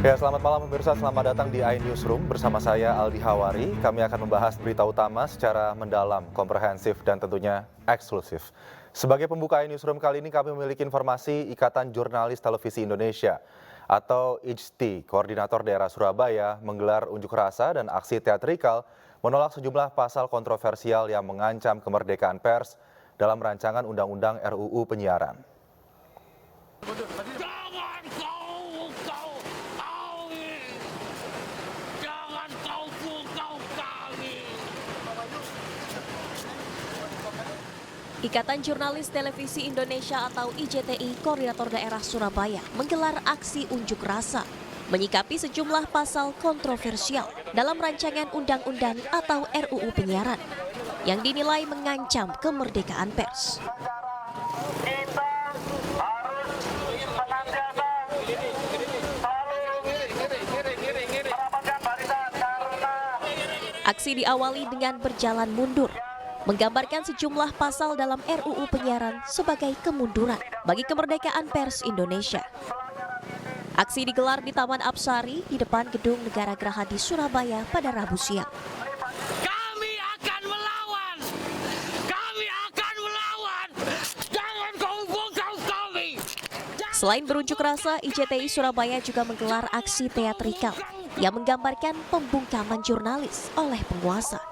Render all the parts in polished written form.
Ya, selamat malam pemirsa, selamat datang di iNewsroom bersama saya Aldi Hawari. Kami akan membahas berita utama secara mendalam, komprehensif, dan tentunya eksklusif. Sebagai pembuka iNewsroom kali ini kami memiliki informasi Ikatan Jurnalis Televisi Indonesia atau IJTI, Koordinator Daerah Surabaya, menggelar unjuk rasa dan aksi teatrikal menolak sejumlah pasal kontroversial yang mengancam kemerdekaan pers dalam rancangan Undang-Undang RUU Penyiaran. Ikatan Jurnalis Televisi Indonesia atau IJTI Koordinator Daerah Surabaya menggelar aksi unjuk rasa menyikapi sejumlah pasal kontroversial dalam rancangan undang-undang atau RUU Penyiaran yang dinilai mengancam kemerdekaan pers. Aksi diawali dengan berjalan mundur, menggambarkan sejumlah pasal dalam RUU Penyiaran sebagai kemunduran bagi kemerdekaan pers Indonesia. Aksi digelar di Taman Apsari di depan Gedung Negara Gerahadi Surabaya pada Rabu siang. Kami akan melawan! Kami akan melawan! Jangan kau bungkam kami! Selain berunjuk rasa, IJTI Surabaya juga menggelar aksi teatrikal yang menggambarkan pembungkaman jurnalis oleh penguasa.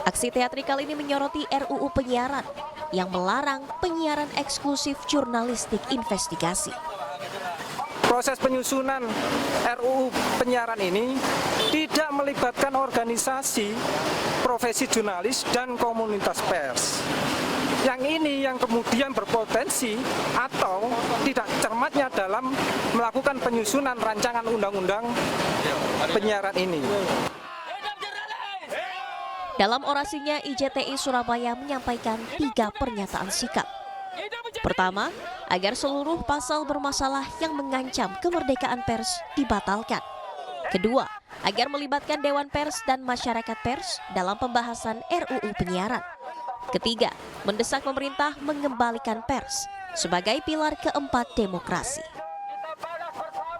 Aksi teatrikal ini menyoroti RUU Penyiaran yang melarang penyiaran eksklusif jurnalistik investigasi. Proses penyusunan RUU Penyiaran ini tidak melibatkan organisasi, profesi jurnalis, dan komunitas pers. Yang ini yang kemudian berpotensi atau tidak cermatnya dalam melakukan penyusunan rancangan undang-undang penyiaran ini. Dalam orasinya, IJTI Surabaya menyampaikan 3 pernyataan sikap. Pertama, agar seluruh pasal bermasalah yang mengancam kemerdekaan pers dibatalkan. Kedua, agar melibatkan Dewan Pers dan masyarakat pers dalam pembahasan RUU Penyiaran. Ketiga, mendesak pemerintah mengembalikan pers sebagai pilar keempat demokrasi.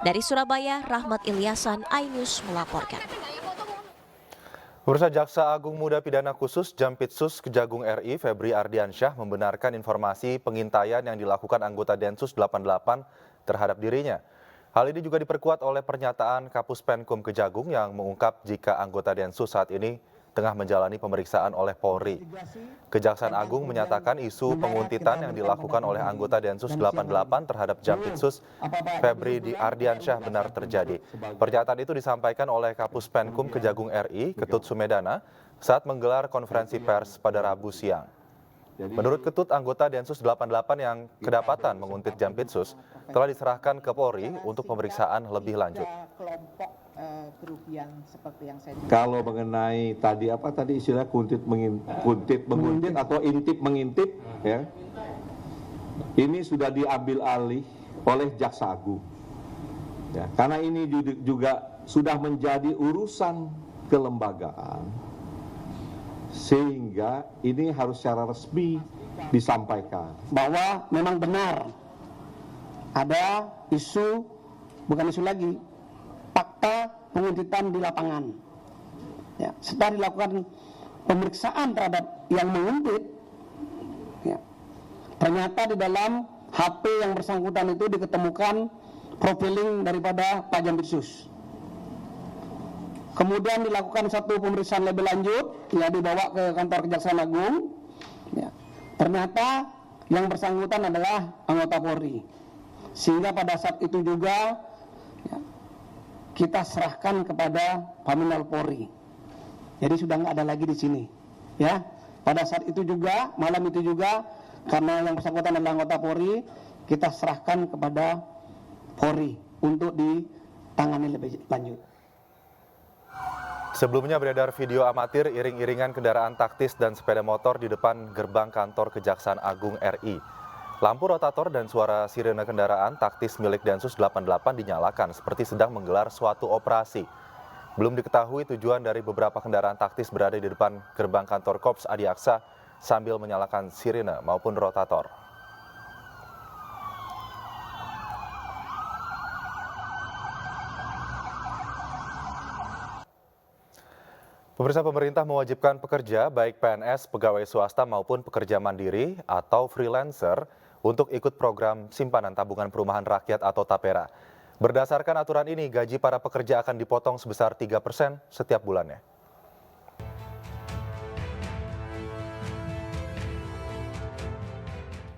Dari Surabaya, Rahmat Ilyasan, iNews melaporkan. Pemirsa, Jaksa Agung Muda Pidana Khusus Jampitsus Kejagung RI Febri Ardiansyah membenarkan informasi pengintaian yang dilakukan anggota Densus 88 terhadap dirinya. Hal ini juga diperkuat oleh pernyataan Kapus Penkum Kejagung yang mengungkap jika anggota Densus saat ini tengah menjalani pemeriksaan oleh Polri. Kejaksaan Agung menyatakan isu penguntitan yang dilakukan oleh anggota Densus 88 terhadap Jampitsus Febri Ardiansyah benar terjadi. Pernyataan itu disampaikan oleh Kapus Penkum Kejagung RI, Ketut Sumedana, saat menggelar konferensi pers pada Rabu siang. Menurut Ketut, anggota Densus 88 yang kedapatan menguntit Jampitsus telah diserahkan ke Polri untuk pemeriksaan lebih lanjut. Kerugian seperti yang saya kalau mengenai tadi istilah kuntit menguntit atau intip mengintip ya, ini sudah diambil alih oleh Jaksa Agung ya, karena ini juga sudah menjadi urusan kelembagaan sehingga ini harus secara resmi disampaikan bahwa memang benar ada isu, bukan isu lagi, fakta penguntitan di lapangan. Ya, setelah dilakukan pemeriksaan terhadap yang menguntit, ya, ternyata di dalam HP yang bersangkutan itu diketemukan profiling daripada Pak Jampitsus. Kemudian dilakukan satu pemeriksaan lebih lanjut, ya, dibawa ke kantor Kejaksaan Agung. Ya, ternyata yang bersangkutan adalah anggota Polri. Sehingga pada saat itu juga ya, kita serahkan kepada Paminal Polri. Jadi sudah nggak ada lagi di sini. Ya, pada saat itu juga, malam itu juga, karena yang bersangkutan adalah anggota Polri, kita serahkan kepada Polri untuk ditangani lebih lanjut. Sebelumnya beredar video amatir iring-iringan kendaraan taktis dan sepeda motor di depan gerbang kantor Kejaksaan Agung RI. Lampu rotator dan suara sirene kendaraan taktis milik Densus 88 dinyalakan seperti sedang menggelar suatu operasi. Belum diketahui tujuan dari beberapa kendaraan taktis berada di depan gerbang kantor Korps Adiaksa sambil menyalakan sirene maupun rotator. Pemirsa, pemerintah mewajibkan pekerja, baik PNS, pegawai swasta maupun pekerja mandiri atau freelancer untuk ikut program Simpanan Tabungan Perumahan Rakyat atau TAPERA. Berdasarkan aturan ini, gaji para pekerja akan dipotong sebesar 3% setiap bulannya.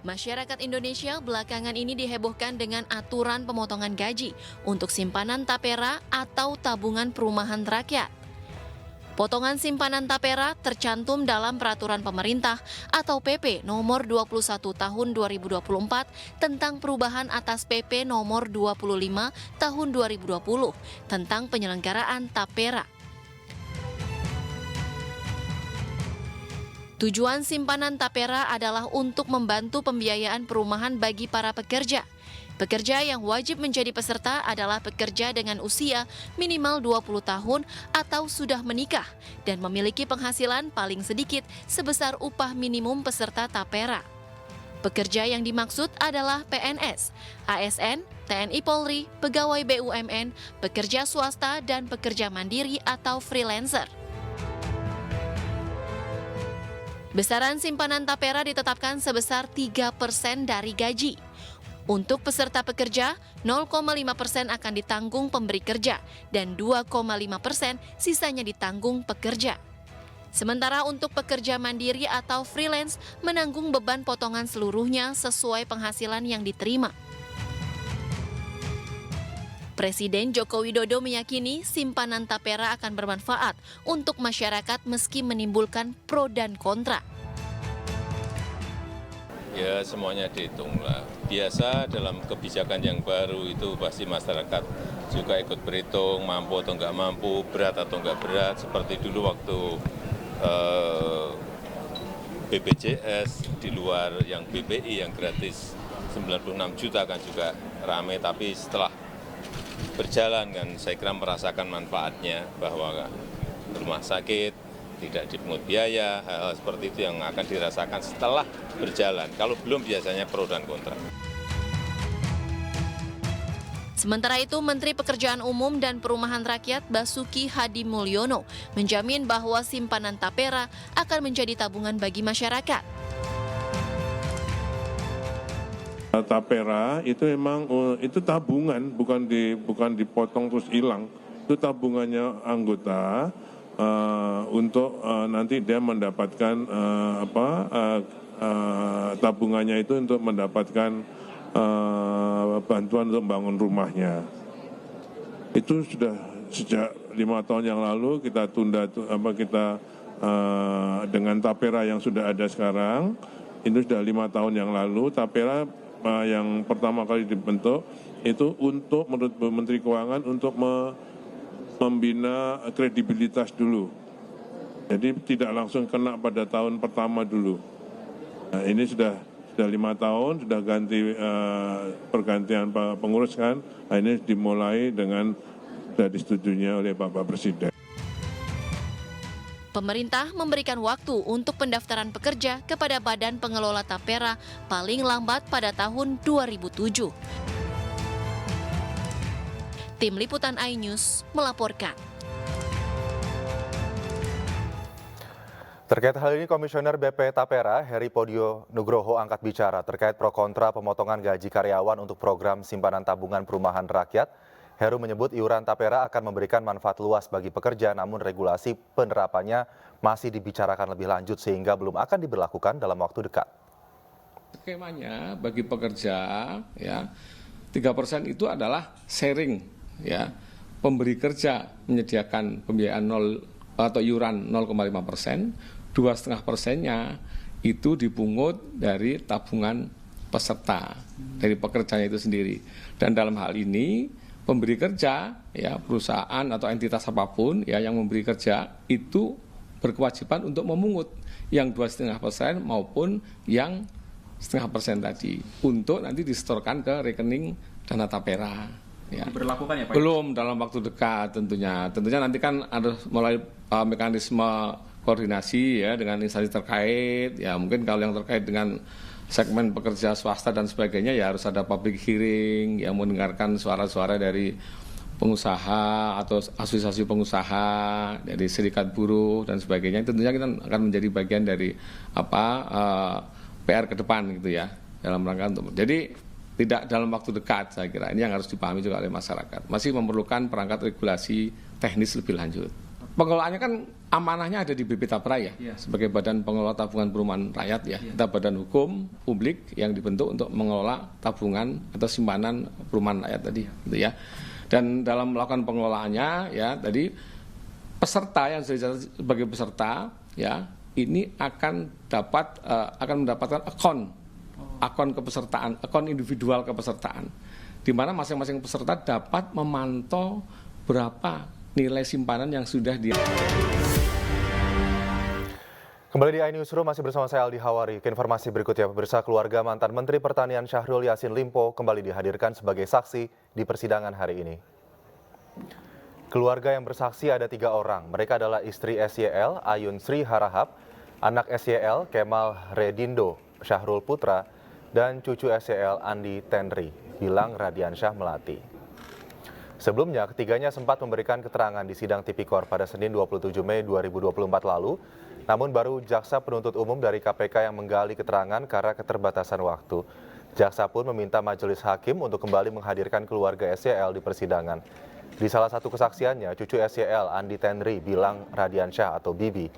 Masyarakat Indonesia belakangan ini dihebohkan dengan aturan pemotongan gaji untuk simpanan TAPERA atau tabungan perumahan rakyat. Potongan simpanan TAPERA tercantum dalam peraturan pemerintah atau PP nomor 21 tahun 2024 tentang perubahan atas PP nomor 25 tahun 2020 tentang penyelenggaraan TAPERA. Tujuan simpanan TAPERA adalah untuk membantu pembiayaan perumahan bagi para pekerja. Pekerja yang wajib menjadi peserta adalah pekerja dengan usia minimal 20 tahun atau sudah menikah dan memiliki penghasilan paling sedikit sebesar upah minimum peserta TAPERA. Pekerja yang dimaksud adalah PNS, ASN, TNI Polri, pegawai BUMN, pekerja swasta, dan pekerja mandiri atau freelancer. Besaran simpanan TAPERA ditetapkan sebesar 3% dari gaji. Untuk peserta pekerja, 0,5% akan ditanggung pemberi kerja dan 2,5% sisanya ditanggung pekerja. Sementara untuk pekerja mandiri atau freelance menanggung beban potongan seluruhnya sesuai penghasilan yang diterima. Presiden Joko Widodo meyakini simpanan TAPERA akan bermanfaat untuk masyarakat meski menimbulkan pro dan kontra. Ya semuanya dihitung lah. Biasa dalam kebijakan yang baru itu pasti masyarakat juga ikut berhitung, mampu atau nggak mampu, berat atau nggak berat. Seperti dulu waktu BPJS di luar yang BPI yang gratis 96 juta kan juga ramai. Tapi setelah berjalan kan saya kira merasakan manfaatnya bahwa rumah sakit tidak dipungut biaya, hal-hal seperti itu yang akan dirasakan setelah berjalan. Kalau belum biasanya pro dan kontra. Sementara itu, Menteri Pekerjaan Umum dan Perumahan Rakyat Basuki Hadi Mulyono menjamin bahwa simpanan TAPERA akan menjadi tabungan bagi masyarakat. TAPERA itu memang itu tabungan, bukan dipotong terus hilang. Itu tabungannya anggota. Untuk nanti dia mendapatkan tabungannya itu untuk mendapatkan bantuan untuk membangun rumahnya. Itu sudah sejak 5 tahun yang lalu kita tunda dengan TAPERA yang sudah ada sekarang. Itu sudah 5 tahun yang lalu. TAPERA yang pertama kali dibentuk itu untuk menurut Menteri Keuangan untuk membina kredibilitas dulu. Jadi tidak langsung kena pada tahun pertama dulu. Nah, ini sudah 5 tahun, sudah ganti pergantian pengurus kan. Nah, ini dimulai dengan sudah disetujuinya oleh Bapak Presiden. Pemerintah memberikan waktu untuk pendaftaran pekerja kepada Badan Pengelola TAPERA paling lambat pada tahun 2007. Tim Liputan iNews melaporkan. Terkait hal ini, Komisioner BP TAPERA, Heri Podio Nugroho angkat bicara terkait pro kontra pemotongan gaji karyawan untuk program simpanan tabungan perumahan rakyat. Heru menyebut iuran TAPERA akan memberikan manfaat luas bagi pekerja, namun regulasi penerapannya masih dibicarakan lebih lanjut sehingga belum akan diberlakukan dalam waktu dekat. Skemanya bagi pekerja ya 3% itu adalah sharing. Ya, pemberi kerja menyediakan pembiayaan 0 atau iuran 0,5%, 2,5%-nya itu dipungut dari tabungan peserta, dari pekerjanya itu sendiri. Dan dalam hal ini pemberi kerja, ya perusahaan atau entitas apapun ya yang memberi kerja itu berkewajiban untuk memungut yang 2,5% maupun yang 0,5% tadi untuk nanti disetorkan ke rekening dana TAPERA. Ya. Diberlakukan ya Pak? Belum dalam waktu dekat tentunya. Tentunya nanti kan ada mulai mekanisme koordinasi ya dengan instansi terkait. Ya mungkin kalau yang terkait dengan segmen pekerja swasta dan sebagainya ya harus ada public hearing yang mendengarkan suara-suara dari pengusaha atau asosiasi pengusaha, dari serikat buruh dan sebagainya. Tentunya kita akan menjadi bagian dari PR ke depan gitu ya, dalam rangka untuk. Jadi tidak dalam waktu dekat, saya kira ini yang harus dipahami juga oleh masyarakat. Masih memerlukan perangkat regulasi teknis lebih lanjut. Pengelolaannya kan amanahnya ada di BP Tapra ya, sebagai Badan Pengelola Tabungan Perumahan Rakyat ya. Kita badan hukum publik yang dibentuk untuk mengelola tabungan atau simpanan perumahan rakyat tadi, gitu ya. Dan dalam melakukan pengelolaannya ya, tadi peserta yang sebagai peserta ya, ini akan mendapatkan akun kepesertaan, akun individual kepesertaan, di mana masing-masing peserta dapat memantau berapa nilai simpanan yang sudah dia. Kembali di iNewsroom, masih bersama saya Aldi Hawari. Ke informasi berikutnya, pemirsa, keluarga mantan Menteri Pertanian Syahrul Yassin Limpo kembali dihadirkan sebagai saksi di persidangan hari ini. Keluarga yang bersaksi ada 3 orang. Mereka adalah istri SYL, Ayun Sri Harahap, anak SYL, Kemal Redindo Syahrul Putra, dan cucu SYL, Andi Tenri, Gilang Radiansyah Melati. Sebelumnya, ketiganya sempat memberikan keterangan di sidang Tipikor pada Senin 27 Mei 2024 lalu, namun baru jaksa penuntut umum dari KPK yang menggali keterangan karena keterbatasan waktu. Jaksa pun meminta majelis hakim untuk kembali menghadirkan keluarga SYL di persidangan. Di salah satu kesaksiannya, cucu SYL, Andi Tenri, Gilang Radiansyah atau Bibi,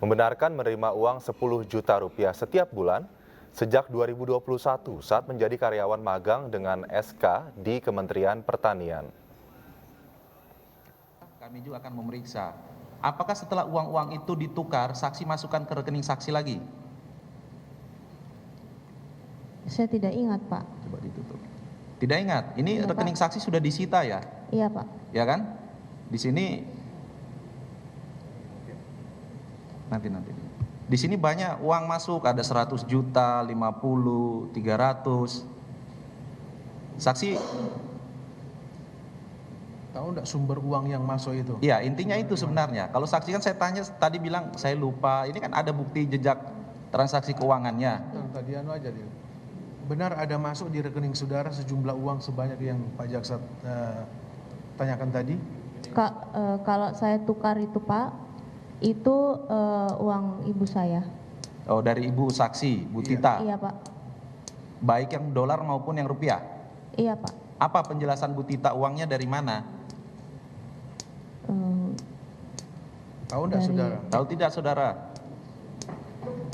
membenarkan menerima uang 10 juta rupiah setiap bulan sejak 2021 saat menjadi karyawan magang dengan SK di Kementerian Pertanian. Kami juga akan memeriksa, apakah setelah uang-uang itu ditukar, saksi masukkan ke rekening saksi lagi? Saya tidak ingat, Pak. Coba ditutup. Tidak ingat? Ini Iya, rekening Pak. saksi sudah disita ya? Iya, Pak. Ya kan? Di sini nanti. Di sini banyak uang masuk, ada 100 juta, 50, 300. Saksi tahu enggak sumber uang yang masuk itu? ya, intinya itu sebenarnya. Kalau saksi kan saya tanya, tadi bilang saya lupa. Ini kan ada bukti jejak transaksi keuangannya. Tadi aja dia. Benar ada masuk di rekening saudara sejumlah uang sebanyak yang Pak Jaksa tanyakan tadi? Kalau saya tukar itu, Pak, itu uang ibu saya. Oh, dari ibu saksi, Bu Tita. Iya, Pak. Baik yang dolar maupun yang rupiah. Iya, Pak. Apa penjelasan Bu Tita uangnya dari mana? Tahu enggak saudara? Tahu tidak saudara?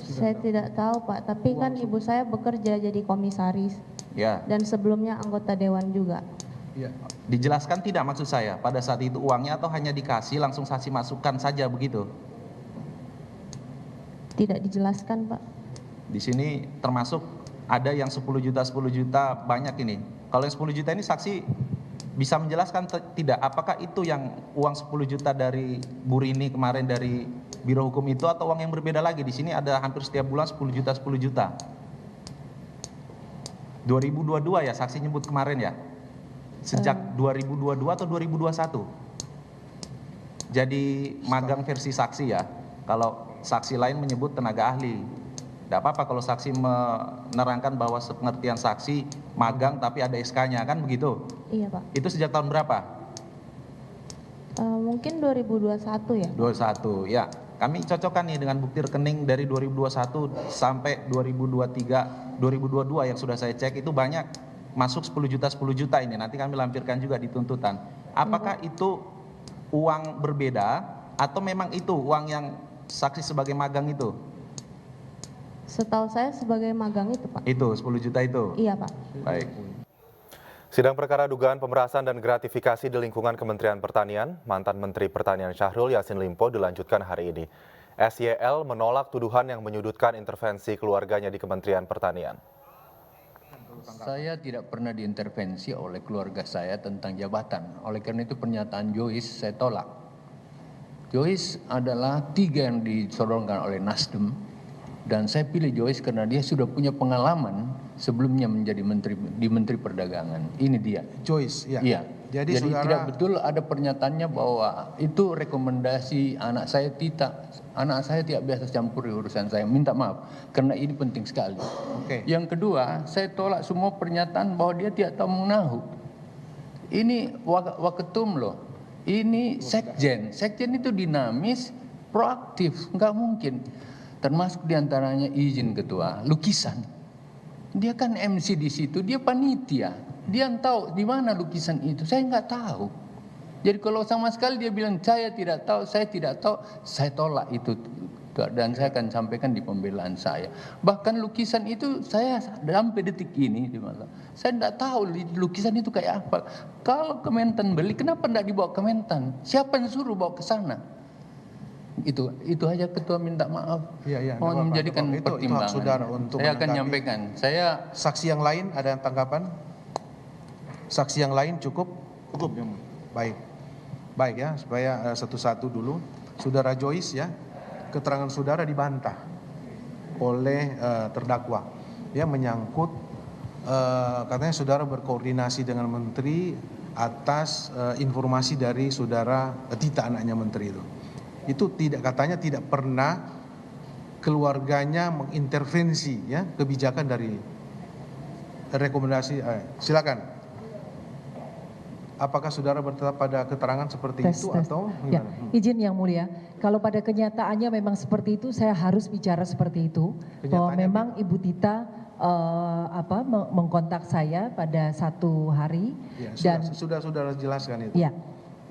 Saya tidak tahu, Pak. Tapi kan ibu saya bekerja jadi komisaris. Ya. Dan sebelumnya anggota dewan juga. Iya. Dijelaskan tidak maksud saya pada saat itu uangnya atau hanya dikasih langsung saksi masukkan saja begitu? Tidak dijelaskan, Pak. Di sini termasuk ada yang 10 juta banyak ini. Kalau yang 10 juta ini saksi bisa menjelaskan tidak apakah itu yang uang 10 juta dari Bu Rini kemarin dari Biro Hukum itu atau uang yang berbeda lagi? Di sini ada hampir setiap bulan 10 juta. 2022 ya saksi nyebut kemarin ya? Sejak 2022 atau 2021? Jadi magang versi saksi ya. Kalau saksi lain menyebut tenaga ahli. Tidak apa-apa kalau saksi menerangkan bahwa pengertian saksi magang tapi ada SK-nya kan begitu? Iya, Pak. Itu sejak tahun berapa? Mungkin 2021 ya. 21 ya. Kami cocokkan nih dengan bukti rekening dari 2021 sampai 2023, 2022 yang sudah saya cek itu banyak masuk 10 juta ini. Nanti kami lampirkan juga di tuntutan. Apakah itu uang berbeda atau memang itu uang yang saksi sebagai magang itu? Setahu saya sebagai magang itu, Pak. Itu 10 juta itu? Iya, Pak. Baik. Sidang perkara dugaan pemerasan dan gratifikasi di lingkungan Kementerian Pertanian, mantan Menteri Pertanian Syahrul Yassin Limpo dilanjutkan hari ini. SYL menolak tuduhan yang menyudutkan intervensi keluarganya di Kementerian Pertanian. Saya tidak pernah diintervensi oleh keluarga saya tentang jabatan. Oleh karena itu pernyataan Joyce saya tolak. Joyce adalah 3 yang disodorkan oleh Nasdem. Dan saya pilih Joyce karena dia sudah punya pengalaman sebelumnya menjadi Menteri Perdagangan. Ini dia. Joyce, ya. Iya. Jadi saudara, tidak betul ada pernyataannya bahwa itu rekomendasi anak saya tidak. Anak saya tidak biasa campur urusan saya. Minta maaf karena ini penting sekali. Oke. Yang kedua, saya tolak semua pernyataan bahwa dia tidak tahu menahu. Ini waketum loh. Ini sekjen. Sekjen itu dinamis, proaktif, nggak mungkin. Termasuk diantaranya izin ketua, lukisan. Dia kan MC di situ, dia panitia. Dia tahu di mana lukisan itu, saya nggak tahu. Jadi kalau sama sekali dia bilang saya tidak tahu, saya tolak itu. Dan saya akan sampaikan di pembelaan saya. Bahkan lukisan itu saya sampai detik ini, saya tidak tahu lukisan itu kayak apa. Kalau Kementan beli, kenapa tidak dibawa Kementan? Siapa yang suruh bawa ke sana? Itu aja ketua minta maaf. Mohon menjadikan pertimbangan. Itu hak saudara untuk saya akan menyampaikan. Saksi yang lain ada yang tanggapan? Saksi yang lain cukup? Cukup ya. Baik ya, supaya satu-satu dulu. Saudara Joyce ya. Keterangan saudara dibantah oleh terdakwa, ya, menyangkut katanya saudara berkoordinasi dengan menteri atas informasi dari saudara Tita, anaknya menteri itu katanya tidak pernah keluarganya mengintervensi ya kebijakan dari rekomendasi. Silakan. Apakah saudara bertetap pada keterangan seperti itu atau ya, izin yang mulia, kalau pada kenyataannya memang seperti itu, saya harus bicara seperti itu, bahwa memang Ibu Tita mengkontak saya pada satu hari ya, dan sudah jelaskan itu. Ya.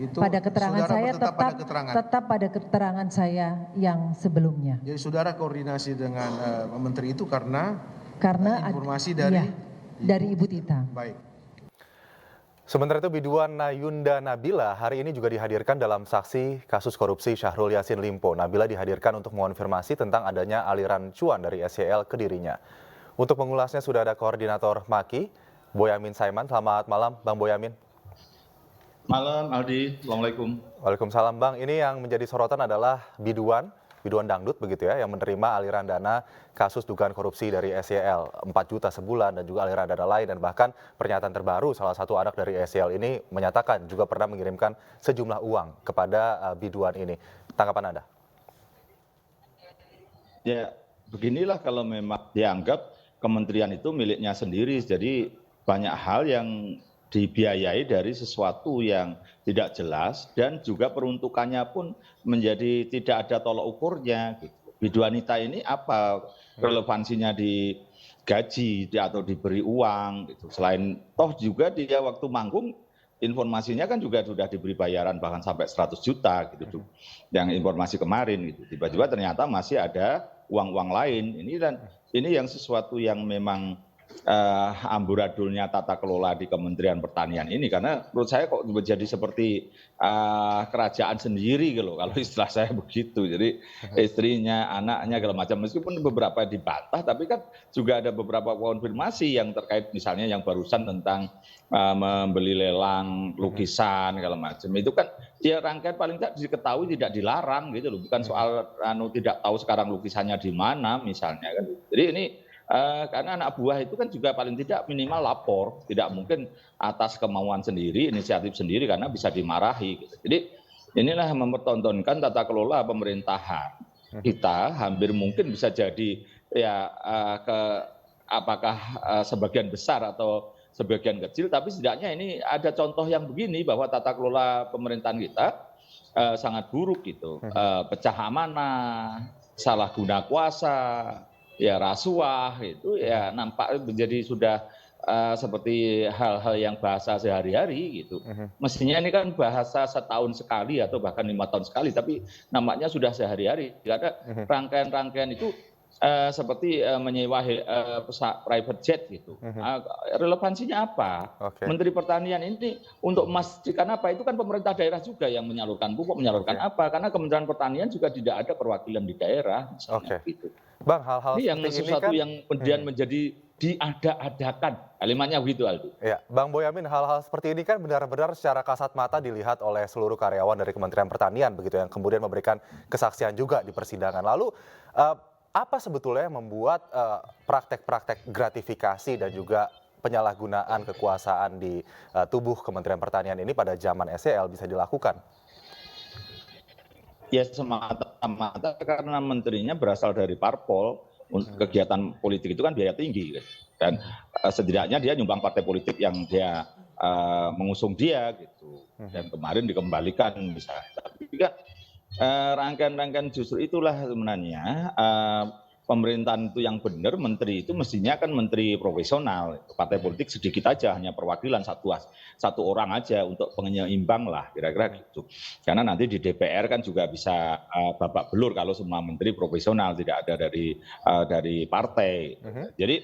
Itu pada keterangan saya tetap pada keterangan saya yang sebelumnya. Jadi saudara koordinasi dengan menteri itu karena informasi dari Ibu Tita. Baik. Sementara itu biduan Nayunda Nabila hari ini juga dihadirkan dalam saksi kasus korupsi Syahrul Yassin Limpo. Nabila dihadirkan untuk mengonfirmasi tentang adanya aliran cuan dari SYL ke dirinya. Untuk mengulasnya sudah ada koordinator MAKI, Boyamin Saiman. Selamat malam Bang Boyamin. Malam Aldi, Assalamualaikum. Waalaikumsalam Bang. Ini yang menjadi sorotan adalah biduan dangdut begitu ya, yang menerima aliran dana kasus dugaan korupsi dari SYL 4 juta sebulan dan juga aliran dana lain, dan bahkan pernyataan terbaru salah satu anak dari SYL ini menyatakan juga pernah mengirimkan sejumlah uang kepada biduan ini. Tanggapan Anda? Ya, beginilah kalau memang dianggap kementerian itu miliknya sendiri, jadi banyak hal yang dibiayai dari sesuatu yang tidak jelas dan juga peruntukannya pun menjadi tidak ada tolak ukurnya. Biduanita ini apa relevansinya di gaji atau diberi uang gitu. Selain toh juga dia waktu manggung informasinya kan juga sudah diberi bayaran bahkan sampai 100 juta gitu. Yang informasi kemarin gitu. Tiba-tiba ternyata masih ada uang-uang lain. Ini yang sesuatu yang memang amburadulnya tata kelola di Kementerian Pertanian ini, karena menurut saya kok menjadi seperti kerajaan sendiri gitu, kalau istilah saya begitu. Jadi istrinya, anaknya segala macam, meskipun beberapa dibantah, tapi kan juga ada beberapa konfirmasi yang terkait misalnya yang barusan tentang membeli lelang lukisan segala macam. Itu kan ya rangkaian paling tidak diketahui, tidak dilarang gitu loh, bukan soal tidak tahu sekarang lukisannya di mana misalnya kan. Jadi ini karena anak buah itu kan juga paling tidak minimal lapor, tidak mungkin atas kemauan sendiri, inisiatif sendiri, karena bisa dimarahi. Gitu. Jadi inilah yang mempertontonkan tata kelola pemerintahan kita hampir mungkin bisa jadi ya apakah sebagian besar atau sebagian kecil, tapi setidaknya ini ada contoh yang begini bahwa tata kelola pemerintahan kita sangat buruk gitu, pecah amanah, salah guna kuasa. Ya rasuah itu ya nampak menjadi sudah seperti hal-hal yang bahasa sehari-hari gitu. Mestinya ini kan bahasa setahun sekali atau bahkan 5 tahun sekali, tapi nampaknya sudah sehari-hari. Karena rangkaian-rangkaian itu seperti menyewa private jet gitu. Relevansinya apa? Menteri Pertanian ini untuk memastikan apa? Itu kan pemerintah daerah juga yang menyalurkan pupuk, menyalurkan apa? Karena Kementerian Pertanian juga tidak ada perwakilan di daerah. Gitu. Bang, hal-hal ini yang sesuatu kan, yang kemudian menjadi diada-adakan, kalimatnya begitu Aldi. Ya, Bang Boyamin, hal-hal seperti ini kan benar-benar secara kasat mata dilihat oleh seluruh karyawan dari Kementerian Pertanian begitu, yang kemudian memberikan kesaksian juga di persidangan. Lalu apa sebetulnya yang membuat praktek-praktek gratifikasi dan juga penyalahgunaan kekuasaan di tubuh Kementerian Pertanian ini pada zaman SYL bisa dilakukan? Ya semata-mata karena menterinya berasal dari parpol, kegiatan politik itu kan biaya tinggi. Dan setidaknya dia nyumbang partai politik yang dia mengusung dia gitu. Dan kemarin dikembalikan misalnya. Tapi juga rangkaian-rangkaian justru itulah sebenarnya pemerintahan itu yang benar, menteri itu mestinya kan menteri profesional. Partai politik sedikit aja, hanya perwakilan satu orang aja untuk penyeimbang lah, kira-kira gitu. Karena nanti di DPR kan juga bisa babak belur kalau semua menteri profesional, tidak ada dari partai. Jadi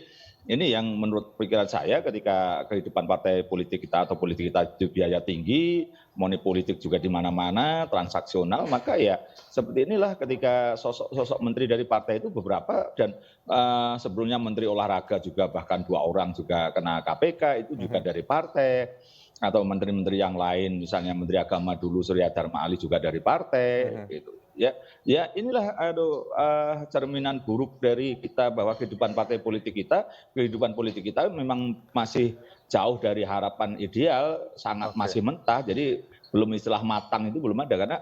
ini yang menurut pikiran saya ketika kehidupan partai politik kita atau politik kita itu biaya tinggi, money politik juga di mana-mana, transaksional, maka ya seperti inilah ketika sosok menteri dari partai itu beberapa dan sebelumnya menteri olahraga juga bahkan 2 orang juga kena KPK itu juga dari partai. Atau menteri-menteri yang lain, misalnya Menteri Agama dulu Surya Dharma Ali juga dari partai, gitu. Ya inilah cerminan buruk dari kita bahwa kehidupan partai politik kita, kehidupan politik kita memang masih jauh dari harapan ideal, sangat masih mentah. Jadi belum istilah matang itu belum ada karena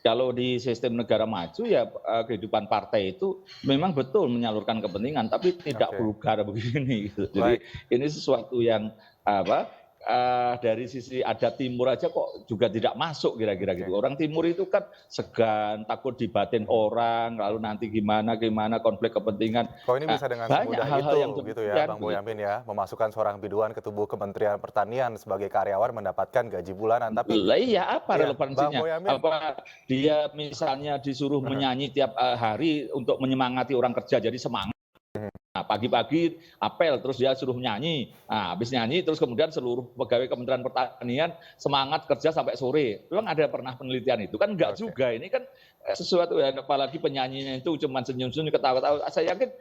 kalau di sistem negara maju ya kehidupan partai itu memang betul menyalurkan kepentingan, tapi tidak vulgar begini. Gitu. Jadi ini sesuatu yang dari sisi adat timur aja kok juga tidak masuk kira-kira gitu. Orang timur itu kan segan, takut dibatin orang, lalu nanti gimana konflik kepentingan. Kok ini bisa dengan semudah itu gitu ya Bang Boyamin ya, memasukkan seorang biduan ke tubuh Kementerian Pertanian sebagai karyawan mendapatkan gaji bulanan. Tapi iya apa relevansinya? Apa dia misalnya disuruh menyanyi tiap hari untuk menyemangati orang kerja jadi semangat. Nah, pagi-pagi apel terus dia suruh nyanyi. Nah, habis nyanyi terus kemudian seluruh pegawai Kementerian Pertanian semangat kerja sampai sore. Memang ada pernah penelitian itu kan enggak juga. Ini kan sesuatu yang apalagi penyanyinya itu cuma senyum-senyum ketawa-tawa. Saya yakin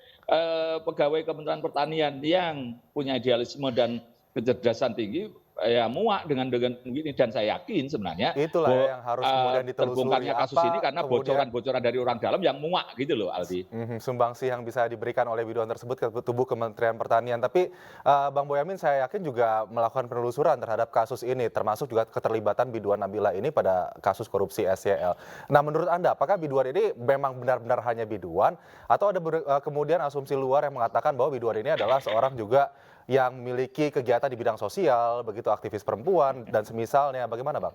pegawai Kementerian Pertanian yang punya idealisme dan kecerdasan tinggi ya muak dengan begini dan saya yakin sebenarnya itulah yang harus kemudian ditelusuri terbongkarnya kasus ini karena bocoran-bocoran dari orang dalam yang muak gitu loh Aldi. Sumbangsi yang bisa diberikan oleh biduan tersebut ke tubuh Kementerian Pertanian. Tapi Bang Boyamin saya yakin juga melakukan penelusuran terhadap kasus ini termasuk juga keterlibatan biduan Nabila ini pada kasus korupsi SYL. Nah menurut Anda apakah biduan ini memang benar-benar hanya biduan atau ada kemudian asumsi luar yang mengatakan bahwa biduan ini adalah seorang juga yang memiliki kegiatan di bidang sosial, begitu aktivis perempuan dan semisalnya, bagaimana Bang?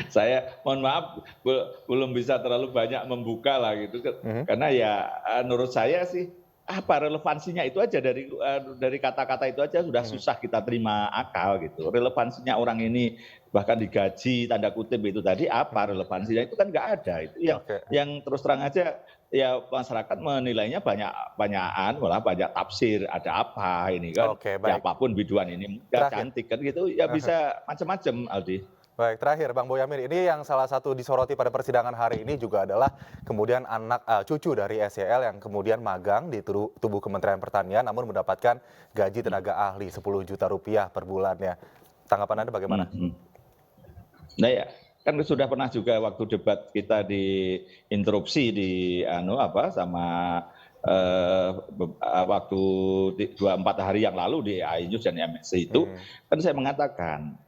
Saya mohon maaf belum bisa terlalu banyak membuka lah gitu, karena ya menurut saya sih apa relevansinya itu aja dari kata-kata itu aja sudah susah kita terima akal gitu. Relevansinya orang ini bahkan digaji tanda kutip itu tadi apa relevansinya itu kan nggak ada. Itu yang terus terang aja ya masyarakat menilainya banyak tafsir ada apa ini kan. Ya apapun biduan ini muda cantik kan gitu ya bisa macam-macam Aldi. Baik, terakhir Bang Boyamin, ini yang salah satu disoroti pada persidangan hari ini juga adalah kemudian cucu dari SYL yang kemudian magang di tubuh Kementerian Pertanian namun mendapatkan gaji tenaga ahli 10 juta rupiah per bulannya. Tanggapan Anda bagaimana? Nah ya, kan sudah pernah juga waktu debat kita diinterupsi sama waktu 24 hari yang lalu di iNews dan MSC itu, kan saya mengatakan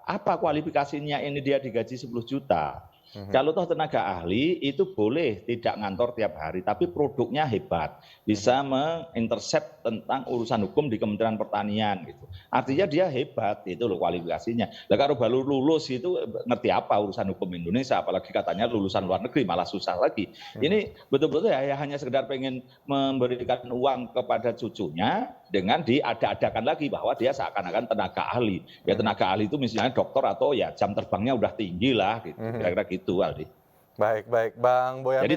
apa kualifikasinya ini dia digaji 10 juta. Kalau toh tenaga ahli itu boleh tidak ngantor tiap hari, tapi produknya hebat, bisa mengintercept tentang urusan hukum di Kementerian Pertanian gitu. Artinya dia hebat, itu loh kualifikasinya. Nah, kalau baru lulus itu ngerti apa urusan hukum Indonesia, apalagi katanya lulusan luar negeri malah susah lagi. Ini betul-betul ya hanya sekedar pengen memberikan uang kepada cucunya dengan diada-adakan lagi bahwa dia seakan-akan tenaga ahli. Ya tenaga ahli itu misalnya dokter atau ya jam terbangnya udah tinggi lah gitu. Kira-kira gitu Aldi. Baik Bang Boyamin. Jadi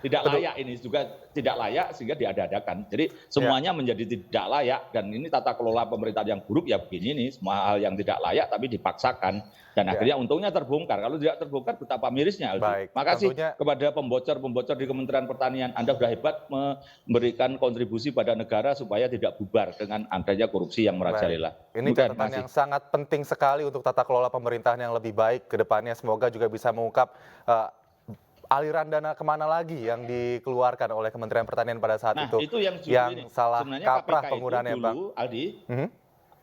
tidak layak ini juga tidak layak sehingga diada-adakan. Jadi semuanya menjadi tidak layak dan ini tata kelola pemerintahan yang buruk ya begini nih, semua hal yang tidak layak tapi dipaksakan dan akhirnya untungnya terbongkar. Kalau tidak terbongkar betapa mirisnya Aldi. Makasih kepada pembocor-pembocor di Kementerian Pertanian. Anda sudah hebat memberikan kontribusi pada negara supaya tidak bubar dengan adanya korupsi yang merajalela. Ini catatan yang sangat penting sekali untuk tata kelola pemerintahan yang lebih baik ke depannya. Semoga juga bisa mengungkap aliran dana kemana lagi yang dikeluarkan oleh Kementerian Pertanian pada saat itu yang salah kaprah penggunaannya Bang.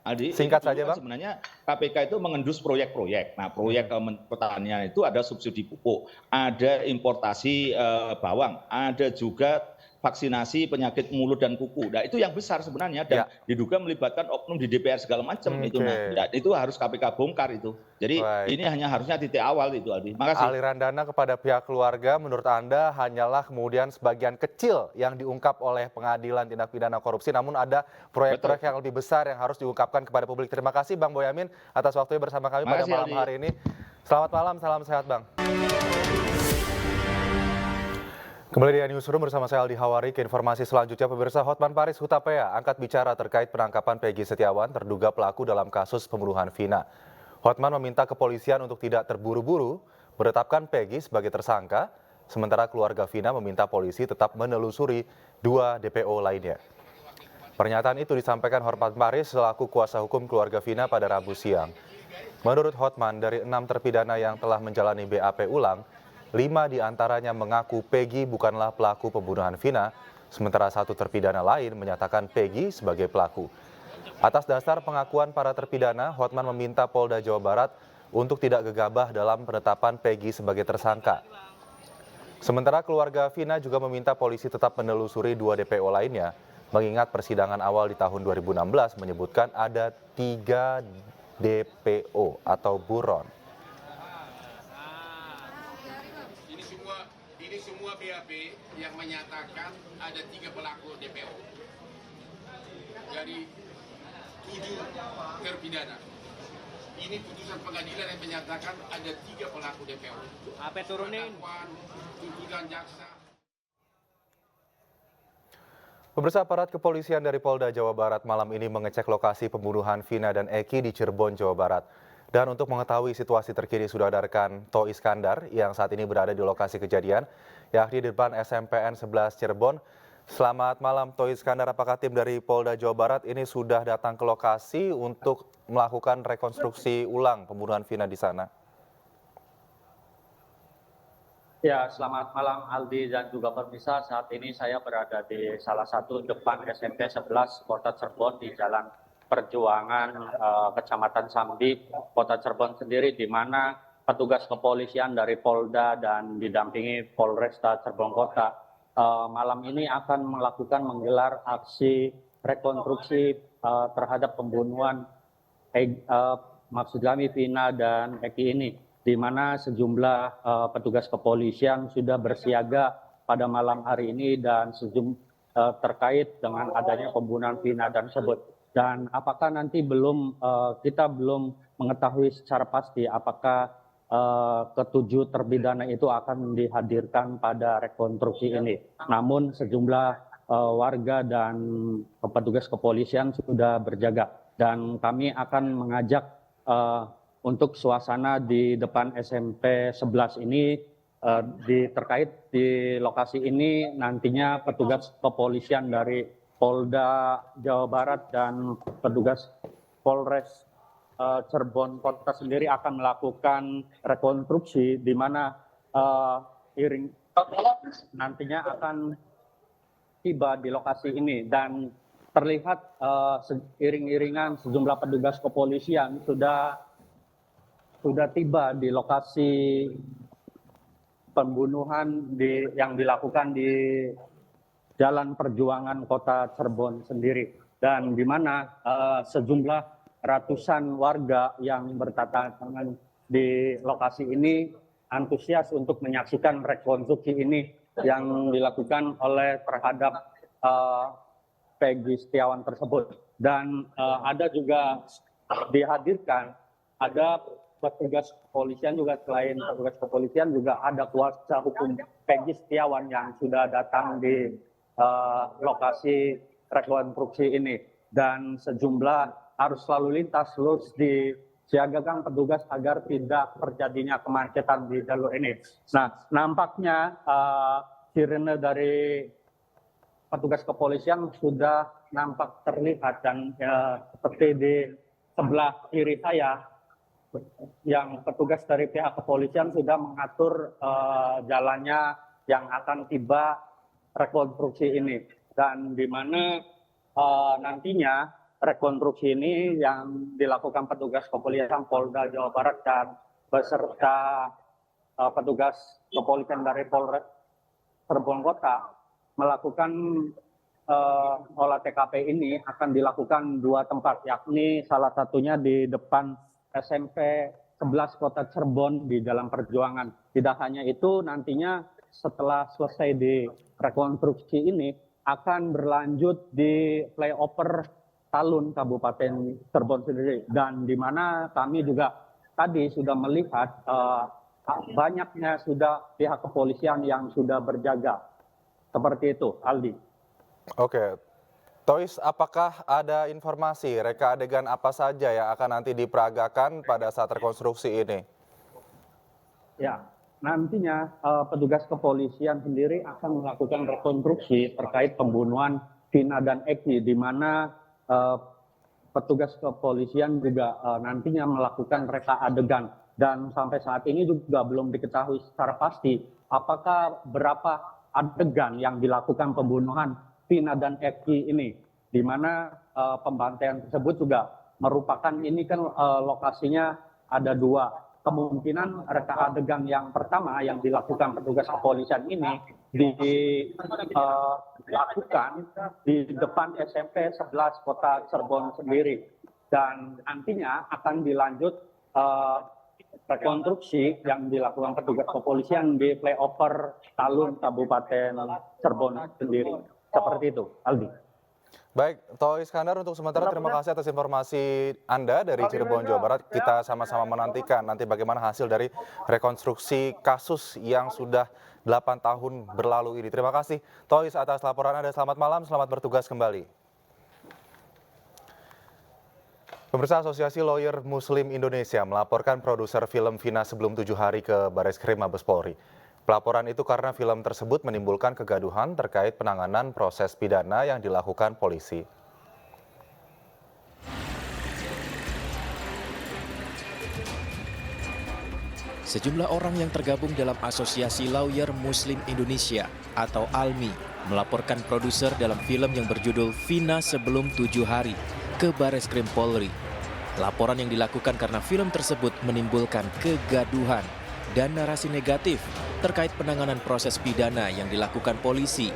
Aldi, singkat saja Bang. Sebenarnya KPK itu mengendus proyek-proyek. Nah, proyek pertanian itu ada subsidi pupuk, ada importasi bawang, ada juga vaksinasi penyakit mulut dan kuku. Nah, itu yang besar sebenarnya dan diduga melibatkan oknum di DPR segala macam itu. Nah, ya, itu harus KPK bongkar itu. Jadi ini hanya harusnya titik awal itu, Aldi. Makasih. Aliran dana kepada pihak keluarga menurut Anda hanyalah kemudian sebagian kecil yang diungkap oleh pengadilan tindak pidana korupsi, namun ada proyek-proyek yang lebih besar yang harus diungkapkan kepada publik. Terima kasih Bang Boyamin atas waktunya bersama kami pada malam hari ini. Selamat malam, salam sehat Bang. Kembali di Newsroom bersama saya Aldi Hawari. Ke informasi selanjutnya, pemirsa, Hotman Paris Hutapea angkat bicara terkait penangkapan Peggy Setiawan, terduga pelaku dalam kasus pembunuhan Vina. Hotman meminta kepolisian untuk tidak terburu-buru menetapkan Peggy sebagai tersangka, sementara keluarga Vina meminta polisi tetap menelusuri 2 DPO lainnya. Pernyataan itu disampaikan Hotman Paris selaku kuasa hukum keluarga Vina pada Rabu siang. Menurut Hotman, dari 6 terpidana yang telah menjalani BAP ulang, 5 diantaranya mengaku Peggy bukanlah pelaku pembunuhan Vina, sementara 1 terpidana lain menyatakan Peggy sebagai pelaku. Atas dasar pengakuan para terpidana, Hotman meminta Polda Jawa Barat untuk tidak gegabah dalam penetapan Peggy sebagai tersangka. Sementara keluarga Vina juga meminta polisi tetap menelusuri 2 DPO lainnya, mengingat persidangan awal di tahun 2016 menyebutkan ada 3 DPO atau buron. Ini semua BAP yang menyatakan ada 3 pelaku DPO dari 7 terpidana. Ini putusan pengadilan yang menyatakan ada 3 pelaku DPO. Apa turunin? Tuntutan jaksa. Pemirsa, aparat kepolisian dari Polda Jawa Barat malam ini mengecek lokasi pembunuhan Vina dan Eki di Cirebon, Jawa Barat. Dan untuk mengetahui situasi terkini sudah ada rekan To Iskandar yang saat ini berada di lokasi kejadian, yakni di depan SMPN 11 Cirebon. Selamat malam To Iskandar, apakah tim dari Polda Jawa Barat ini sudah datang ke lokasi untuk melakukan rekonstruksi ulang pembunuhan Vina di sana? Ya, selamat malam Aldi dan juga pemirsa. Saat ini saya berada di salah satu depan SMP 11 Kota Cirebon di Jalan Perjuangan Kecamatan Sambi, Kota Cirebon sendiri, di mana petugas kepolisian dari Polda dan didampingi Polresta Cirebon Kota malam ini akan menggelar aksi rekonstruksi terhadap pembunuhan maksud kami Vina dan Eki ini, di mana sejumlah petugas kepolisian sudah bersiaga pada malam hari ini dan terkait dengan adanya pembunuhan Vina dan tersebut. Dan apakah nanti kita belum mengetahui secara pasti apakah ke-7 terpidana itu akan dihadirkan pada rekonstruksi ini. Namun sejumlah warga dan petugas kepolisian sudah berjaga dan kami akan mengajak untuk suasana di depan SMP 11 ini terkait di lokasi ini nantinya petugas kepolisian dari Polda Jawa Barat dan petugas Polres Cirebon Kota sendiri akan melakukan rekonstruksi di mana nantinya akan tiba di lokasi ini dan terlihat iring-iringan sejumlah petugas kepolisian sudah tiba di lokasi pembunuhan yang dilakukan di Jalan Perjuangan Kota Cirebon sendiri, dan di mana sejumlah ratusan warga yang berdatangan di lokasi ini antusias untuk menyaksikan rekonstruksi ini yang dilakukan terhadap Peggy Setiawan tersebut. Dan ada juga dihadirkan ada petugas kepolisian juga, selain petugas kepolisian juga ada kuasa hukum Peggy Setiawan yang sudah datang di lokasi rekonstruksi ini, dan sejumlah arus lalu lintas terus disiagakan petugas agar tidak terjadinya kemacetan di jalur ini. Nah, nampaknya sirene dari petugas kepolisian sudah nampak terlihat dan seperti di sebelah kiri saya yang petugas dari pihak kepolisian sudah mengatur jalannya yang akan tiba rekonstruksi ini, dan di mana nantinya rekonstruksi ini yang dilakukan petugas kepolisian Polda Jawa Barat dan beserta petugas kepolisian dari Polres Cirebon Kota melakukan olah TKP ini akan dilakukan 2 tempat, yakni salah satunya di depan SMP 11 Kota Cirebon di Jalan Perjuangan. Tidak hanya itu, nantinya setelah selesai di rekonstruksi ini akan berlanjut di flyover Talun Kabupaten Cirebon sendiri, dan di mana kami juga tadi sudah melihat banyaknya sudah pihak kepolisian yang sudah berjaga. Seperti itu, Aldi. Oke, Tois, apakah ada informasi reka adegan apa saja yang akan nanti diperagakan pada saat rekonstruksi ini? Ya, nantinya petugas kepolisian sendiri akan melakukan rekonstruksi terkait pembunuhan Vina dan Eki, di mana petugas kepolisian juga nantinya melakukan reka adegan. Dan sampai saat ini juga belum diketahui secara pasti apakah berapa adegan yang dilakukan pembunuhan Vina dan Eki ini, di mana pembantaian tersebut juga merupakan, ini kan lokasinya ada 2. Kemungkinan reka adegan yang pertama yang dilakukan petugas kepolisian ini dilakukan di depan SMP 11 Kota Cirebon sendiri, dan nantinya akan dilanjut rekonstruksi yang dilakukan petugas kepolisian di flyover Talun Kabupaten Cirebon sendiri. Seperti itu, Aldi. Baik, Toh Iskandar, untuk sementara terima kasih atas informasi Anda dari Cirebon, Jawa Barat. Kita sama-sama menantikan nanti bagaimana hasil dari rekonstruksi kasus yang sudah 8 tahun berlalu ini. Terima kasih, Tois, atas laporan Anda. Selamat malam, selamat bertugas kembali. Pemirsa, Asosiasi Lawyer Muslim Indonesia melaporkan produser film Vina Sebelum 7 Hari ke Bareskrim Mabes Polri. Pelaporan itu karena film tersebut menimbulkan kegaduhan terkait penanganan proses pidana yang dilakukan polisi. Sejumlah orang yang tergabung dalam Asosiasi Lawyer Muslim Indonesia atau ALMI melaporkan produser dalam film yang berjudul Vina Sebelum 7 Hari ke Bareskrim Polri. Laporan yang dilakukan karena film tersebut menimbulkan kegaduhan dan narasi negatif terkait penanganan proses pidana yang dilakukan polisi.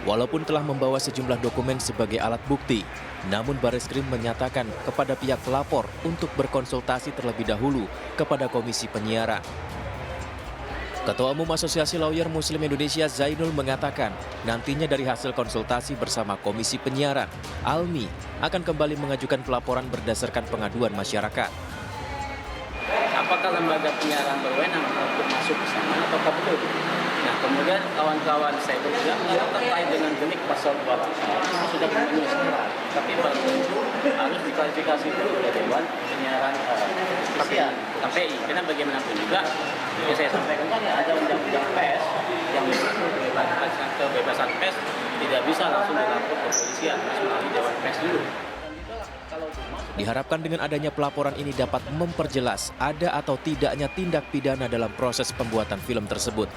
Walaupun telah membawa sejumlah dokumen sebagai alat bukti, namun Bareskrim menyatakan kepada pihak pelapor untuk berkonsultasi terlebih dahulu kepada Komisi Penyiaran. Ketua Umum Asosiasi Lawyer Muslim Indonesia Zainul mengatakan, nantinya dari hasil konsultasi bersama Komisi Penyiaran, ALMI akan kembali mengajukan pelaporan berdasarkan pengaduan masyarakat. Apakah lembaga penyiaran berwenang untuk masuk ke sana ataukah belum? Nah, kemudian kawan-kawan saya berbilang kalau terkait dengan delik pasal 28 sudah memenuhi syarat, tapi harus diklarifikasi dulu oleh Dewan Penyiaran KPI. Karena bagaimanapun juga, yang saya sampaikan tadi ada undang-undang pers yang kebebasan pers tidak bisa langsung dilapor ke kepolisian, harus melalui Dewan Pers dulu. Diharapkan dengan adanya pelaporan ini dapat memperjelas ada atau tidaknya tindak pidana dalam proses pembuatan film tersebut.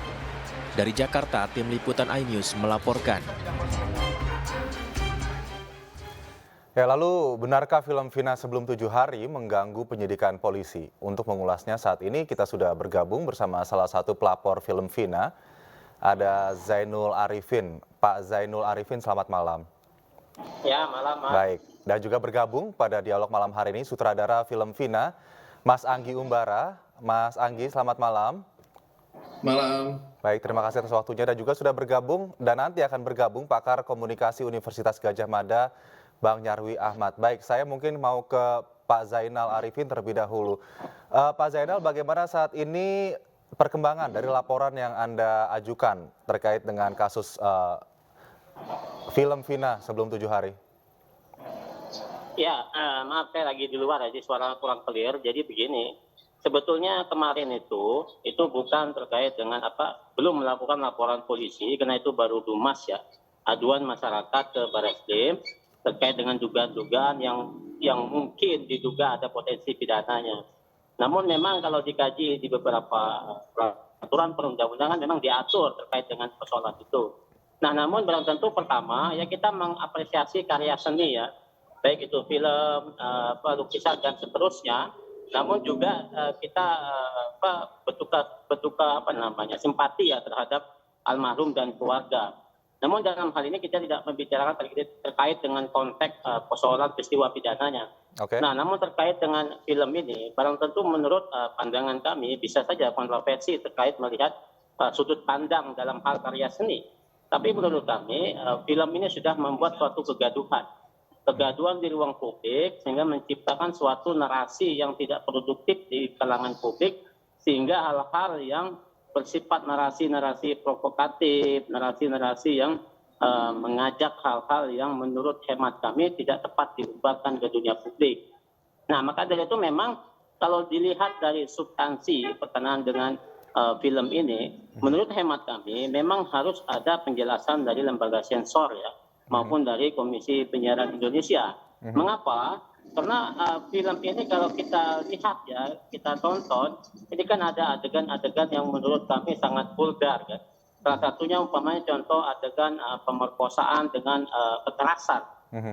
Dari Jakarta, tim liputan iNews melaporkan. Ya, lalu benarkah film Vina Sebelum 7 Hari mengganggu penyidikan polisi? Untuk mengulasnya saat ini kita sudah bergabung bersama salah satu pelapor film Vina, ada Zainul Arifin. Pak Zainul Arifin, selamat malam. Ya, malam, Mas. Baik, dan juga bergabung pada dialog malam hari ini sutradara film Vina, Mas Anggi Umbara. Mas Anggi, selamat malam. Malam. Baik, terima kasih atas waktunya, dan juga sudah bergabung dan nanti akan bergabung pakar komunikasi Universitas Gadjah Mada, Bang Nyarwi Ahmad. Baik, saya mungkin mau ke Pak Zainal Arifin terlebih dahulu. Pak Zainal, bagaimana saat ini perkembangan dari laporan yang Anda ajukan terkait dengan kasus film Vina Sebelum 7 Hari? Ya, maaf saya lagi di luar jadi suara kurang clear. Jadi begini, sebetulnya kemarin itu bukan terkait dengan belum melakukan laporan polisi, karena itu baru dumas ya, aduan masyarakat ke Bareskrim terkait dengan dugaan-dugaan yang mungkin diduga ada potensi pidananya. Namun memang kalau dikaji di beberapa peraturan perundang-undangan memang diatur terkait dengan persoalan itu. Nah, namun belum tentu pertama ya kita mengapresiasi karya seni ya, baik itu film, lukisan dan seterusnya. Namun juga kita bertukar simpati ya terhadap almarhum dan keluarga. Namun dalam hal ini kita tidak membicarakan terkait dengan konteks persoalan peristiwa pidananya. Oke. Nah, namun terkait dengan film ini, barang tentu menurut pandangan kami bisa saja kontroversi terkait melihat sudut pandang dalam hal karya seni. Tapi menurut kami, film ini sudah membuat suatu kegaduhan di ruang publik, sehingga menciptakan suatu narasi yang tidak produktif di kalangan publik, sehingga hal-hal yang bersifat narasi-narasi provokatif, narasi-narasi yang mengajak hal-hal yang menurut hemat kami tidak tepat diubarkan ke dunia publik. Nah, maka dari itu memang kalau dilihat dari substansi berkenaan dengan film ini, menurut hemat kami memang harus ada penjelasan dari lembaga sensor ya, maupun dari Komisi Penyiaran Indonesia. Mengapa? Karena film ini kalau kita lihat ya, kita tonton, ini kan ada adegan-adegan yang menurut kami sangat vulgar kan. Salah satunya umpamanya contoh adegan pemerkosaan dengan kekerasan,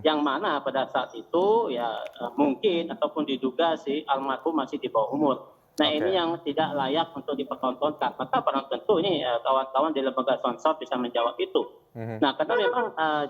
yang mana pada saat itu ya mungkin ataupun diduga si almarhum masih di bawah umur. Nah, ini yang tidak layak untuk dipertontonkan. Maka barang tentu ini kawan-kawan di lembaga sensor bisa menjawab itu. Nah, karena memang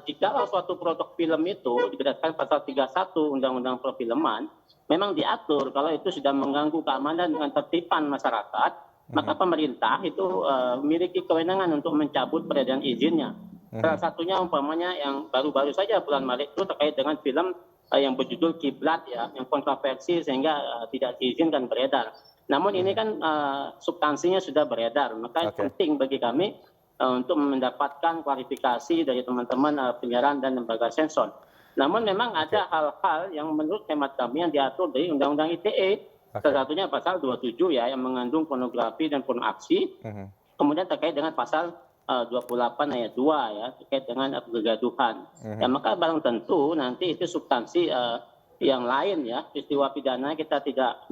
jika suatu produk film itu berdasarkan pasal 31 Undang-Undang Perfilman, memang diatur kalau itu sudah mengganggu keamanan dan ketertiban masyarakat, maka pemerintah itu memiliki kewenangan untuk mencabut peredaran izinnya. Salah satunya umpamanya yang baru-baru saja bulan Maret itu terkait dengan film yang berjudul Kiblat ya, yang kontroversi sehingga tidak diizinkan beredar. Namun ini kan substansinya sudah beredar, maka penting bagi kami untuk mendapatkan klarifikasi dari teman-teman penyiaran dan lembaga sensor. Namun memang ada hal-hal yang menurut hemat kami yang diatur dari Undang-Undang ITE, salah satunya pasal 27 ya, yang mengandung pornografi dan pornoaksi, kemudian terkait dengan pasal 28 ayat 2 ya, terkait dengan kegaduhan. Ya, maka barang tentu nanti itu substansi yang lain ya, peristiwa pidana kita tidak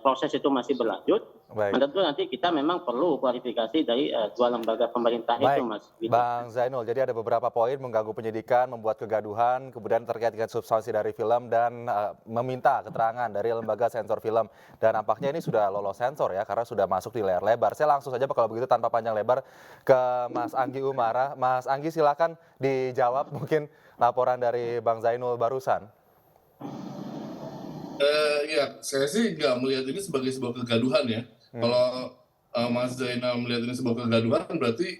proses itu masih berlanjut. Tentu nanti kita memang perlu klarifikasi dari dua lembaga pemerintah itu, Mas. Gitu. Bang Zainul, jadi ada beberapa poin mengganggu penyidikan, membuat kegaduhan, kemudian terkait dengan substansi dari film dan meminta keterangan dari lembaga sensor film. Dan nampaknya ini sudah lolos sensor ya, karena sudah masuk di layar lebar. Saya langsung saja kalau begitu tanpa panjang lebar ke Mas Anggi Umara. Mas Anggi, silakan dijawab mungkin laporan dari Bang Zainul barusan. Ya, saya sih nggak melihat ini sebagai sebuah kegaduhan ya. Kalau Mas Zainal melihat ini sebuah kegaduhan, berarti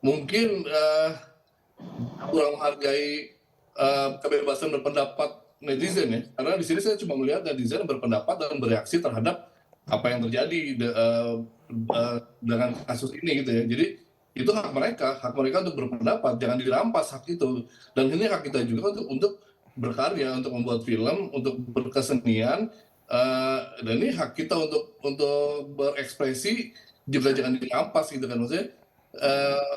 mungkin kurang menghargai kebebasan berpendapat netizen ya. Karena di sini saya cuma melihat netizen berpendapat dan bereaksi terhadap apa yang terjadi dengan kasus ini gitu ya. Jadi itu hak mereka untuk berpendapat, jangan dirampas hak itu. Dan ini hak kita juga untuk berkarya, untuk membuat film, untuk berkesenian, dan ini hak kita untuk berekspresi juga jangan dirampas gitu kan. Maksudnya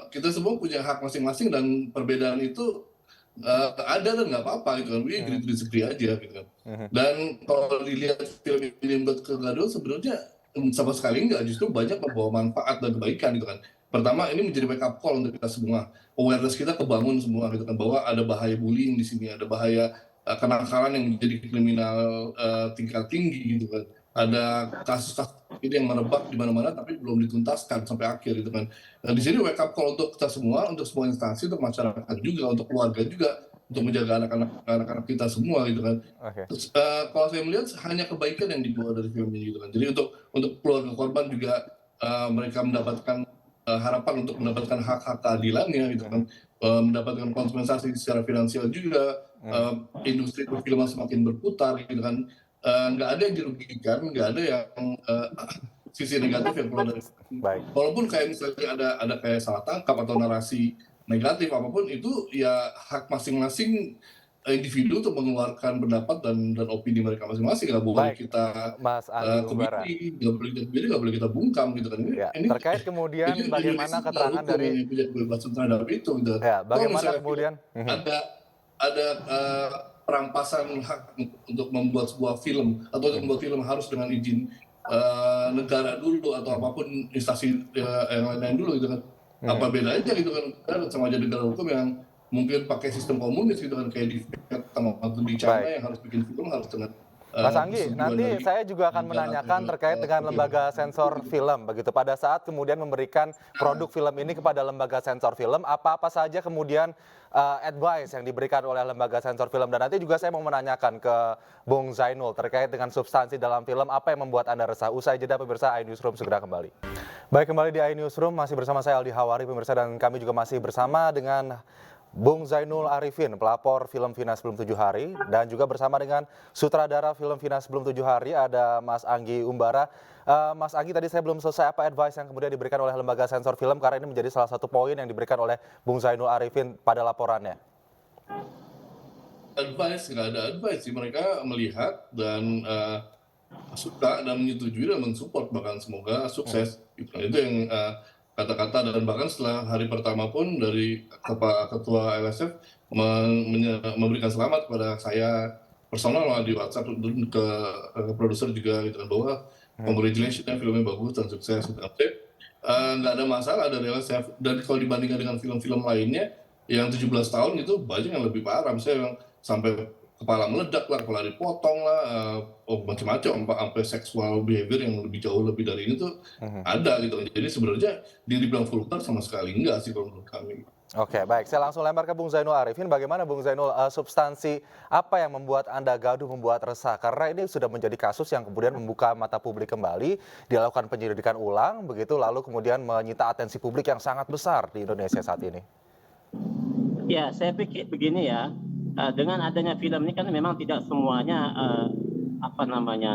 kita semua punya hak masing-masing dan perbedaan itu ada dan nggak apa-apa gitu kan, we agree to disagree aja gitu kan. Dan kalau dilihat film ini buat kegaduhan sebenarnya sama sekali nggak, justru banyak membawa manfaat dan kebaikan gitu kan. Pertama, ini menjadi wake up call untuk kita semua. Awareness kita kebangun semua gitu kan, bahwa ada bahaya bullying di sini, ada bahaya kenakalan yang menjadi kriminal tingkat tinggi gitu kan. Ada kasus-kasus ini yang merebak di mana-mana tapi belum dituntaskan sampai akhir gitu kan. Nah, di sini wake up call untuk kita semua, untuk semua instansi, untuk masyarakat juga, untuk keluarga juga, untuk menjaga anak-anak kita semua gitu kan. Terus, kalau saya melihat hanya kebaikan yang dibawa dari film ini gitu kan. Jadi untuk keluarga korban juga mereka mendapatkan harapan untuk mendapatkan hak-hak keadilannya gitu kan, mendapatkan kompensasi secara finansial juga, industri perfilman semakin berputar gitu kan, nggak ada yang dirugikan, nggak ada yang sisi negatif yang keluar dari. Walaupun kayak misalnya ada kayak salah tangkap atau narasi negatif apapun, itu ya hak masing-masing individu untuk mengeluarkan pendapat dan opini mereka masing-masing. Nggak boleh kita nggak boleh kita bungkam gitu kan. Ini terkait kemudian bagaimana keterangan dari punya kebebasan terhadap itu gitu. Ya, bagaimana kemudian ada perampasan hak untuk membuat sebuah film atau untuk membuat film harus dengan izin negara dulu atau apapun instansi yang lain dulu gitu kan. Apa bedanya gitu kan sama aja negara hukum yang mungkin pakai sistem komunis gitu kan, kayak di Vietnam atau di China yang harus bikin film harus dengan Mas Anggi, persetujuan nanti dari saya juga akan menanyakan terkait dengan lembaga sensor film. Begitu pada saat kemudian memberikan produk film ini kepada lembaga sensor film, apa-apa saja kemudian advice yang diberikan oleh lembaga sensor film. Dan nanti juga saya mau menanyakan ke Bung Zainul terkait dengan substansi dalam film, apa yang membuat Anda resah. Usai jeda pemirsa, iNewsroom segera kembali. Baik, kembali di iNewsroom, masih bersama saya Aldi Hawari pemirsa, dan kami juga masih bersama dengan Bung Zainul Arifin, pelapor film Vina Sebelum 7 Hari, dan juga bersama dengan sutradara film Vina Sebelum 7 Hari ada Mas Anggi Umbara. Mas Anggi, tadi saya belum selesai apa advice yang kemudian diberikan oleh lembaga sensor film, karena ini menjadi salah satu poin yang diberikan oleh Bung Zainul Arifin pada laporannya. Advice, nggak ada advice sih, mereka melihat dan suka dan menyetujui dan mensupport, bahkan semoga sukses. Itu yang kata-kata, dan bahkan setelah hari pertama pun dari ketua LSF memberikan selamat kepada saya personal di WhatsApp ke produser juga gitu kan, bahwa congratulations, filmnya bagus dan sukses. Nggak ada masalah dari LSF. Dan kalau dibandingkan dengan film-film lainnya yang 17 tahun itu banyak yang lebih parah, misalnya yang sampai kepala meledak lah, kepala dipotong lah, macam-macam, sampai seksual behavior yang lebih jauh lebih dari ini tuh ada gitu. Jadi sebenarnya dibilang vulgar sama sekali enggak sih kalau menurut kami. Oke, baik. Saya langsung lempar ke Bung Zainul Arifin. Bagaimana Bung Zainul, substansi apa yang membuat Anda gaduh, membuat resah? Karena ini sudah menjadi kasus yang kemudian membuka mata publik kembali, dilakukan penyelidikan ulang, begitu lalu kemudian menyita atensi publik yang sangat besar di Indonesia saat ini. Ya, saya pikir begini ya. Dengan adanya film ini kan memang tidak semuanya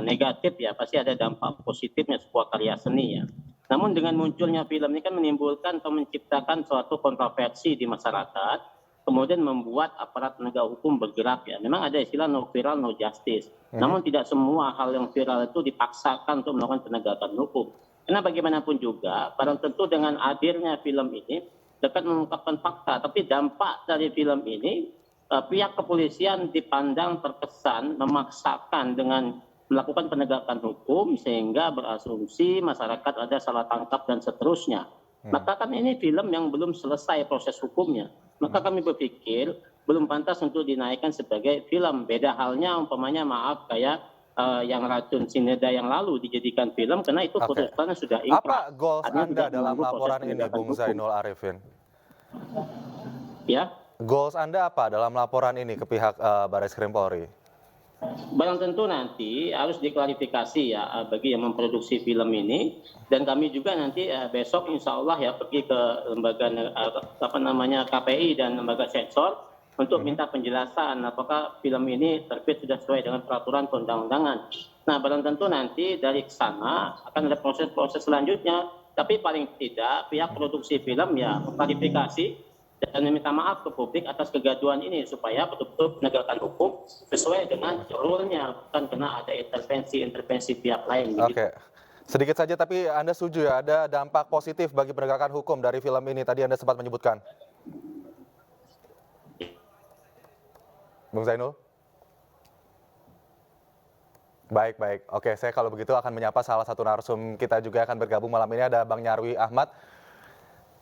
negatif ya, pasti ada dampak positifnya sebuah karya seni ya. Namun dengan munculnya film ini kan menimbulkan atau menciptakan suatu kontroversi di masyarakat, kemudian membuat aparat penegak hukum bergerak ya. Memang ada istilah no viral no justice. Namun tidak semua hal yang viral itu dipaksakan untuk melakukan penegakan hukum. Karena bagaimanapun juga, barang tentu dengan hadirnya film ini dapat mengungkapkan fakta, tapi dampak dari film ini pihak kepolisian dipandang terkesan memaksakan dengan melakukan penegakan hukum sehingga berasumsi masyarakat ada salah tangkap dan seterusnya. Maka kan ini film yang belum selesai proses hukumnya. Maka kami berpikir belum pantas untuk dinaikkan sebagai film. Beda halnya umpamanya maaf kayak yang Racun Cinderella yang lalu dijadikan film karena itu putusannya sudah Apa inkrah. goals Anda dalam laporan ini, Bung Zainul Arifin? Ya. Goals Anda apa dalam laporan ini ke pihak Barreskrim Polri? Barang tentu nanti harus diklarifikasi ya bagi yang memproduksi film ini, dan kami juga nanti besok insya Allah ya pergi ke lembaga KPI dan lembaga sensor untuk minta penjelasan apakah film ini terbit sudah sesuai dengan peraturan perundang-undangan. Nah, barang tentu nanti dari sana akan ada proses-proses selanjutnya, tapi paling tidak pihak produksi film ya mengklarifikasi dan meminta maaf ke publik atas kegaduhan ini supaya betul-betul penegakan hukum sesuai dengan jalurnya, bukan karena ada intervensi pihak lain. Oke, sedikit saja tapi Anda setuju ya ada dampak positif bagi penegakan hukum dari film ini, tadi Anda sempat menyebutkan. Bung Zainul? Baik. Oke, saya kalau begitu akan menyapa salah satu narsum kita juga akan bergabung malam ini, ada Bang Nyarwi Ahmad.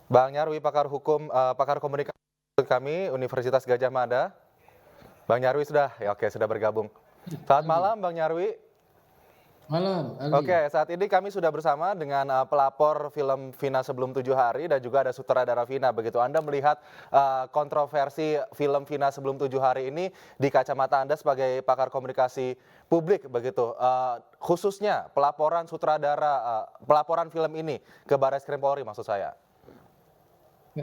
Bang Nyarwi, pakar hukum, pakar komunikasi kami Universitas Gadjah Mada. Bang Nyarwi sudah bergabung. Selamat malam Bang Nyarwi. Malam, Aldi. Oke, saat ini kami sudah bersama dengan pelapor film Vina Sebelum 7 Hari dan juga ada sutradara Vina. Begitu Anda melihat kontroversi film Vina Sebelum 7 Hari ini di kacamata Anda sebagai pakar komunikasi publik, begitu khususnya pelaporan sutradara, pelaporan film ini ke Barreskrim Polri maksud saya.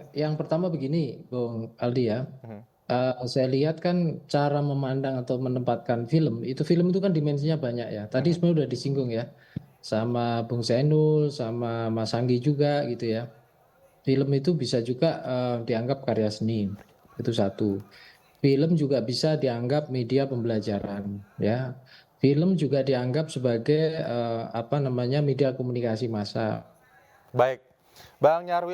Yang pertama begini, Bung Aldi ya, saya lihat kan cara memandang atau menempatkan film itu kan dimensinya banyak ya. Tadi sebenarnya udah disinggung ya, sama Bung Zainul, sama Mas Anggi juga gitu ya. Film itu bisa juga dianggap karya seni, itu satu. Film juga bisa dianggap media pembelajaran ya. Film juga dianggap sebagai media komunikasi massa. Baik, Bang Nyarwi